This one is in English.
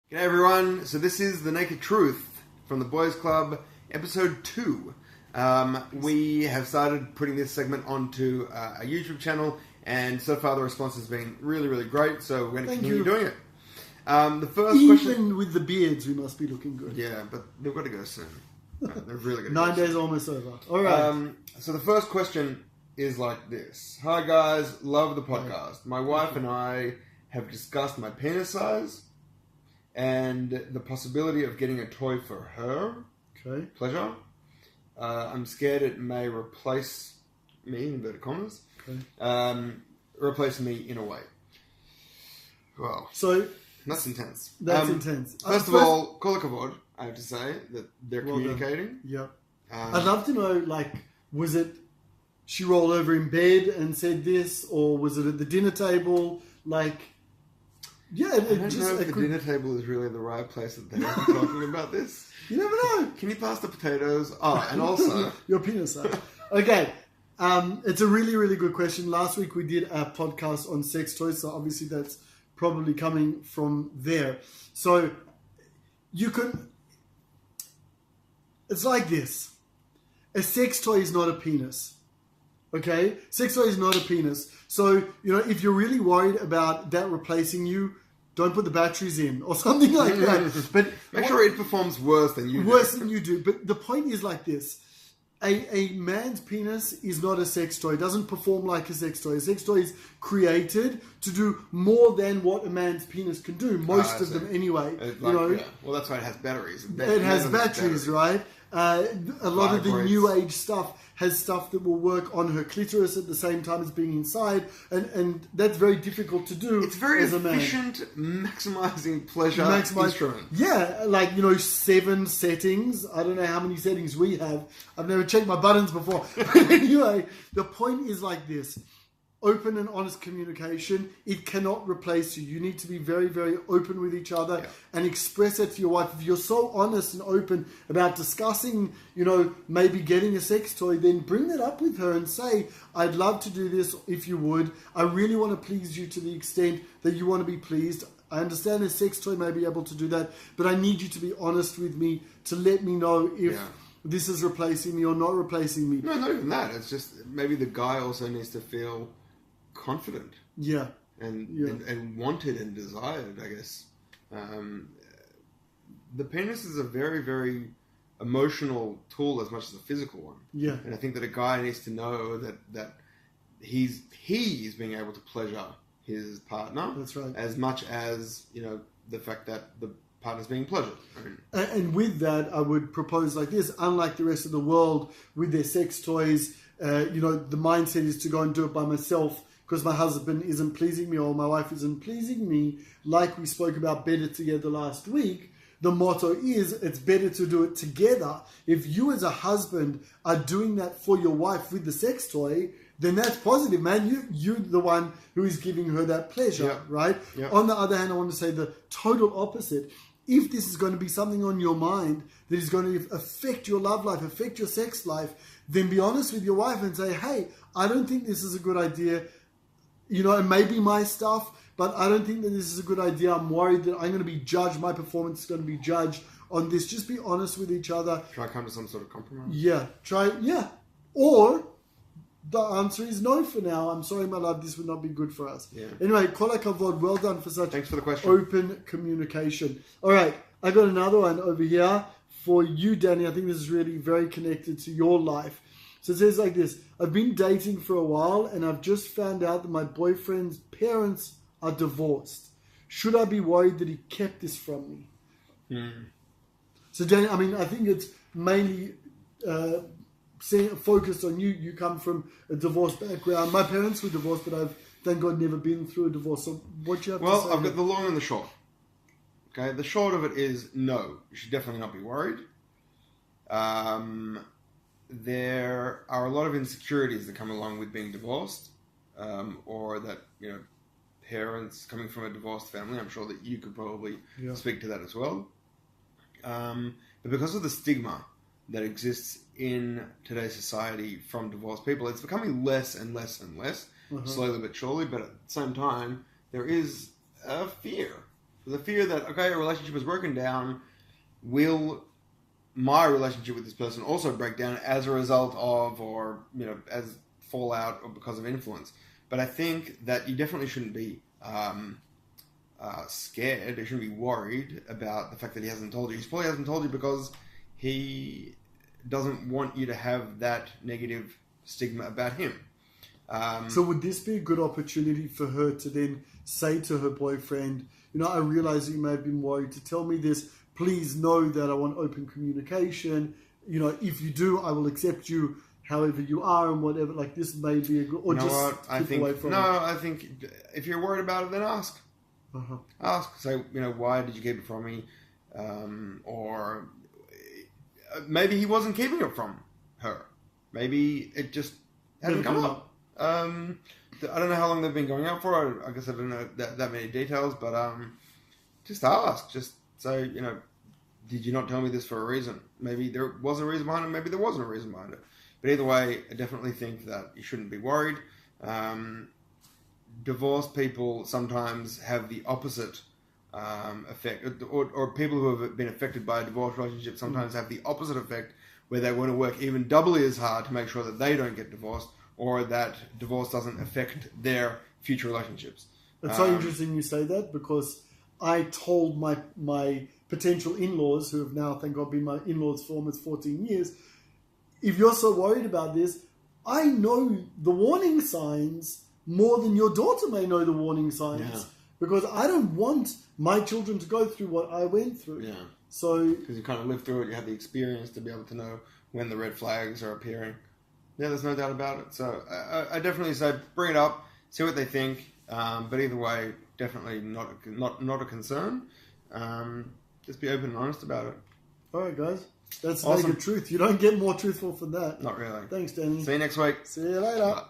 G'day everyone, so this is The Naked Truth from the Boiyz Club, episode 2. We have started putting this segment onto a YouTube channel, and so far the response has been really, really great, so we're going to continue doing it. The first question... Even with the beards, we must be looking good. Yeah, but they've got to go soon. They're really going to 9 days almost over. All right. So the first question is like this. Hi guys, love the podcast. My wife and I have discussed my penis size and the possibility of getting a toy for her pleasure. I'm scared it may replace me, in inverted commas, replace me in a way. Well, so that's intense. That's intense. First of all, kol hakavod, I have to say, that they're communicating. Yeah. I'd love to know, like, was it she rolled over in bed and said this, or was it at the dinner table? Like... Yeah, I don't know if the dinner table is really the right place that they're talking about this. You never know. Can you pass the potatoes? Oh, and also... Your penis size. Okay. It's a really, really good question. Last week we did a podcast on sex toys, so obviously that's probably coming from there. So you can... It's like this. A sex toy is not a penis. Okay? Sex toy is not a penis. So, you know, if you're really worried about that replacing you, don't put the batteries in or something like that. But make sure it performs worse than you do. Worse than you do. But the point is like this. A man's penis is not a sex toy. It doesn't perform like a sex toy. A sex toy is created to do more than what a man's penis can do. Most of them anyway. Yeah. Well, that's why it has batteries. It has batteries, right? A lot of the new age stuff has stuff that will work on her clitoris at the same time as being inside, and that's very difficult to do. It's very as efficient, maximizing pleasure instrument. Yeah, like, 7 settings. I don't know how many settings we have. I've never checked my buttons before. But anyway, the point is like this. Open and honest communication. It cannot replace you. You need to be very, very open with each other and express it to your wife. If you're so honest and open about discussing, maybe getting a sex toy, then bring that up with her and say, I'd love to do this if you would. I really want to please you to the extent that you want to be pleased. I understand a sex toy may be able to do that, but I need you to be honest with me to let me know if this is replacing me or not replacing me. No, not even that. It's just maybe the guy also needs to feel confident, and wanted and desired. I guess the penis is a very, very emotional tool as much as a physical one. Yeah, and I think that a guy needs to know that he's being able to pleasure his partner. That's right. As much as the fact that the partner's being pleasured. And with that, I would propose like this: unlike the rest of the world with their sex toys, the mindset is to go and do it by myself, because my husband isn't pleasing me or my wife isn't pleasing me, like we spoke about better together last week. The motto is, it's better to do it together. If you as a husband are doing that for your wife with the sex toy, then that's positive, man. You're the one who is giving her that pleasure, right? Yep. On the other hand, I want to say the total opposite. If this is going to be something on your mind that is going to affect your love life, affect your sex life, then be honest with your wife and say, hey, I don't think this is a good idea. It may be my stuff, but I don't think that this is a good idea. I'm worried that I'm going to be judged. My performance is going to be judged on this. Just be honest with each other. Try to come to some sort of compromise. Yeah. Or the answer is no for now. I'm sorry, my love. This would not be good for us. Yeah. Anyway, kol hakavod. Well done for such Thanks for the question. Open communication. All right. I got another one over here for you, Danny. I think this is really very connected to your life. So it says like this: I've been dating for a while and I've just found out that my boyfriend's parents are divorced. Should I be worried that he kept this from me? So Danny, I think it's mainly focused on you. You come from a divorced background. My parents were divorced, but I've, thank God, never been through a divorce. So what do you have to say? Well, I've got the long and the short. Okay, the short of it is no. You should definitely not be worried. There are a lot of insecurities that come along with being divorced, or that, parents coming from a divorced family. I'm sure that you could probably speak to that as well. But because of the stigma that exists in today's society from divorced people, it's becoming less and less and less, slowly but surely. But at the same time, there is a fear The fear that, okay, a relationship is broken down, will my relationship with this person also break down as a result of, or, as fallout or because of influence. But I think that you definitely shouldn't be scared. You shouldn't be worried about the fact that he hasn't told you. He probably hasn't told you because he doesn't want you to have that negative stigma about him. So would this be a good opportunity for her to then say to her boyfriend, I realize that you may have been worried to tell me this. Please know that I want open communication. If you do, I will accept you however you are and whatever. Like, this may be a good... Or I think if you're worried about it, then ask. Uh-huh. Ask. Say, why did you keep it from me? Or maybe he wasn't keeping it from her. Maybe it just hadn't come up. I don't know how long they've been going out for. I guess I don't know that many details, but just ask. Just say, did you not tell me this for a reason? Maybe there was a reason behind it. Maybe there wasn't a reason behind it. But either way, I definitely think that you shouldn't be worried. Divorced people sometimes have the opposite effect, or people who have been affected by a divorce relationship sometimes have the opposite effect, where they want to work even doubly as hard to make sure that they don't get divorced, or that divorce doesn't affect their future relationships. It's so interesting you say that, because I told my potential in-laws, who have now, thank God, been my in-laws for almost 14 years, if you're so worried about this, I know the warning signs more than your daughter may know the warning signs. Yeah. Because I don't want my children to go through what I went through. Yeah. So, because you kind of lived through it, you have the experience to be able to know when the red flags are appearing. Yeah, there's no doubt about it. So I definitely say bring it up, see what they think. But either way, definitely not a concern. Just be open and honest about it. All right, guys. That's awesome. the naked truth. You don't get more truthful than that. Not really. Thanks, Danny. See you next week. See you later. Bye.